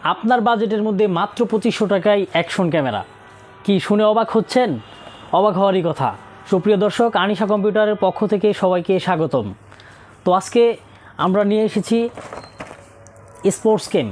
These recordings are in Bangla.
আপনার বাজেটের মধ্যে মাত্র 2500 টাকায় অ্যাকশন ক্যামেরা। কি শুনে অবাক হচ্ছেন? অবাক হওয়ারই কথা। সুপ্রিয় দর্শক, আনিশা কম্পিউটারের পক্ষ থেকে সবাইকে স্বাগতম। তো আজকে আমরা নিয়ে এসেছি স্পোর্টস গেম।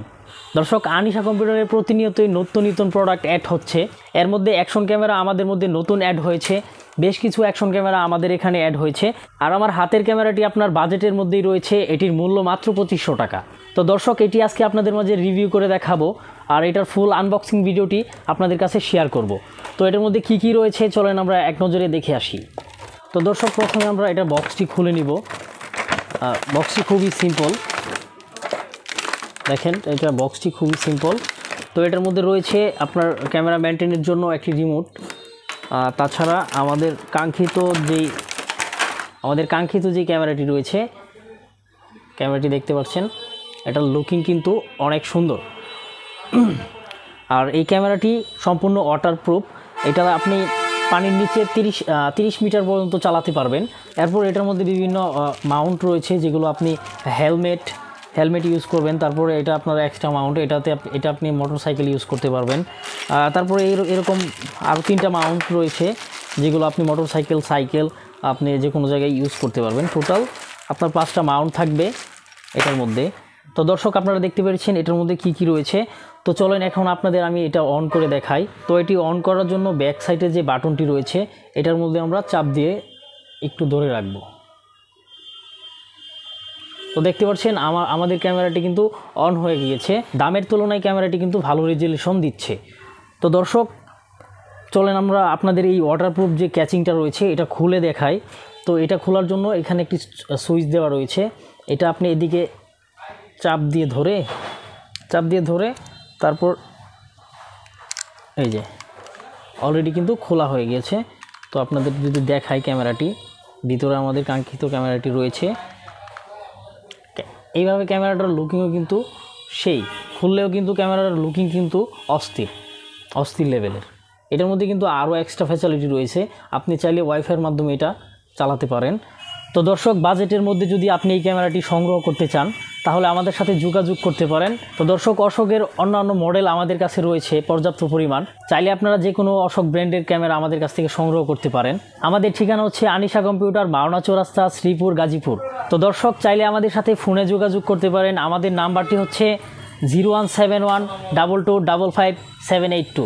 দর্শক, আনিশা কম্পিউটারের প্রতিনিয়তই নতুন প্রোডাক্ট অ্যাড হচ্ছে। এর মধ্যে অ্যাকশন ক্যামেরা আমাদের মধ্যে নতুন অ্যাড হয়েছে, বেশ কিছু অ্যাকশন ক্যামেরা আমাদের এখানে অ্যাড হয়েছে। আর আমার হাতের ক্যামেরাটি আপনার বাজেটের মধ্যেই রয়েছে, এটির মূল্য মাত্র 2500 টাকা। তো দর্শক, এটি আজকে আপনাদের মাঝে রিভিউ করে দেখাবো, আর এটার ফুল আনবক্সিং ভিডিওটি আপনাদের কাছে শেয়ার করব। তো এটার মধ্যে কি কি রয়েছে চলেন আমরা এক নজরে দেখে আসি। তো দর্শক, প্রথমে আমরা এটা বক্সটি খুলে নিব। বক্সটি খুবই সিম্পল, দেখেন এটা বক্সটি খুবই সিম্পল। তো এটার মধ্যে রয়েছে আপনার ক্যামেরা মেনটেনের জন্য একটি রিমোট, তাছাড়া আমাদের কাঙ্ক্ষিত যেই ক্যামেরাটি রয়েছে, ক্যামেরাটি দেখতে পাচ্ছেন, এটার লুকিং কিন্তু অনেক সুন্দর। আর এই ক্যামেরাটি সম্পূর্ণ ওয়াটারপ্রুফ। এটা আপনি পানির নিচে 30 মিটার পর্যন্ত চালাতে পারবেন। এরপর এটার মধ্যে বিভিন্ন মাউন্ট রয়েছে, যেগুলো আপনি হেলমেট ইউজ করবেন। তারপরে এটা আপনার এক্সট্রা মাউন্ট, এটা আপনি মোটরসাইকেল ইউজ করতে পারবেন। তারপরে এরকম আরও 3টা মাউন্ট রয়েছে, যেগুলো আপনি মোটরসাইকেল, সাইকেল আপনি যে কোনো জায়গায় ইউজ করতে পারবেন। টোটাল আপনার 5টা মাউন্ট থাকবে এটার মধ্যে। তো দর্শক, আপনারা দেখতে পেরেছেন এটার মধ্যে কি কি রয়েছে। তো চলেন এখন আপনাদের আমি এটা অন করে দেখাই। তো এটি অন করার জন্য ব্যাক সাইডে যে বাটনটি রয়েছে, এটার মধ্যে আমরা চাপ দিয়ে একটু ধরে রাখবো। তো দেখতে পাচ্ছেন আমাদের ক্যামেরাটি কিন্তু অন হয়ে গিয়েছে। দামের তুলনায় ক্যামেরাটি কিন্তু ভালো রেজলিউশন দিচ্ছে। তো দর্শক, চলেন আমরা আপনাদের এই ওয়াটারপ্রুফ যে ক্যাচিংটা রয়েছে এটা খুলে দেখাই। তো এটা খোলার জন্য এখানে একটি সুইচ দেওয়া রয়েছে, এটা আপনি এদিকে চাপ দিয়ে ধরে তারপর এই যে অলরেডি কিন্তু খোলা হয়ে গিয়েছে। তো আপনাদের যদি দেখাই, ক্যামেরাটি ভিতরে আমাদের কাঙ্ক্ষিত ক্যামেরাটি রয়েছে। এইভাবে ক্যামেরাটার লুকিংও কিন্তু খুললেও কিন্তু ক্যামেরার লুকিং কিন্তু অস্থির লেভেলের। এটার মধ্যে কিন্তু আরও এক্সট্রা ফ্যাসিলিটি রয়েছে, আপনি চাইলে ওয়াইফাইয়ের মাধ্যমে এটা চালাতে পারেন। তো দর্শক, বাজেটের মধ্যে যদি আপনি এই ক্যামেরাটি সংগ্রহ করতে চান তাহলে আমাদের সাথে যোগাযোগ করতে পারেন। তো দর্শক, অশোকের অন্যান্য মডেল আমাদের কাছে রয়েছে পর্যাপ্ত পরিমাণ, চাইলে আপনারা যে কোনো অশোক ব্র্যান্ডের ক্যামেরা আমাদের কাছ থেকে সংগ্রহ করতে পারেন। আমাদের ঠিকানা হচ্ছে আনিশা কম্পিউটার, বাওনা চৌরাস্তা, শ্রীপুর, গাজীপুর। তো দর্শক, চাইলে আমাদের সাথে ফোনে যোগাযোগ করতে পারেন। আমাদের নাম্বারটি হচ্ছে 017122555782।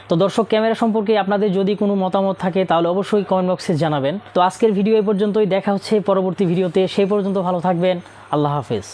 তো দর্শক, ক্যামেরা সম্পর্কে আপনাদের যদি কোনো মতামত থাকে তাহলে অবশ্যই কমেন্ট বক্সে জানাবেন। তো আজকের ভিডিও এই পর্যন্তই, দেখা হচ্ছে পরবর্তী ভিডিওতে। সেই পর্যন্ত ভালো থাকবেন। আল্লাহ হাফেজ।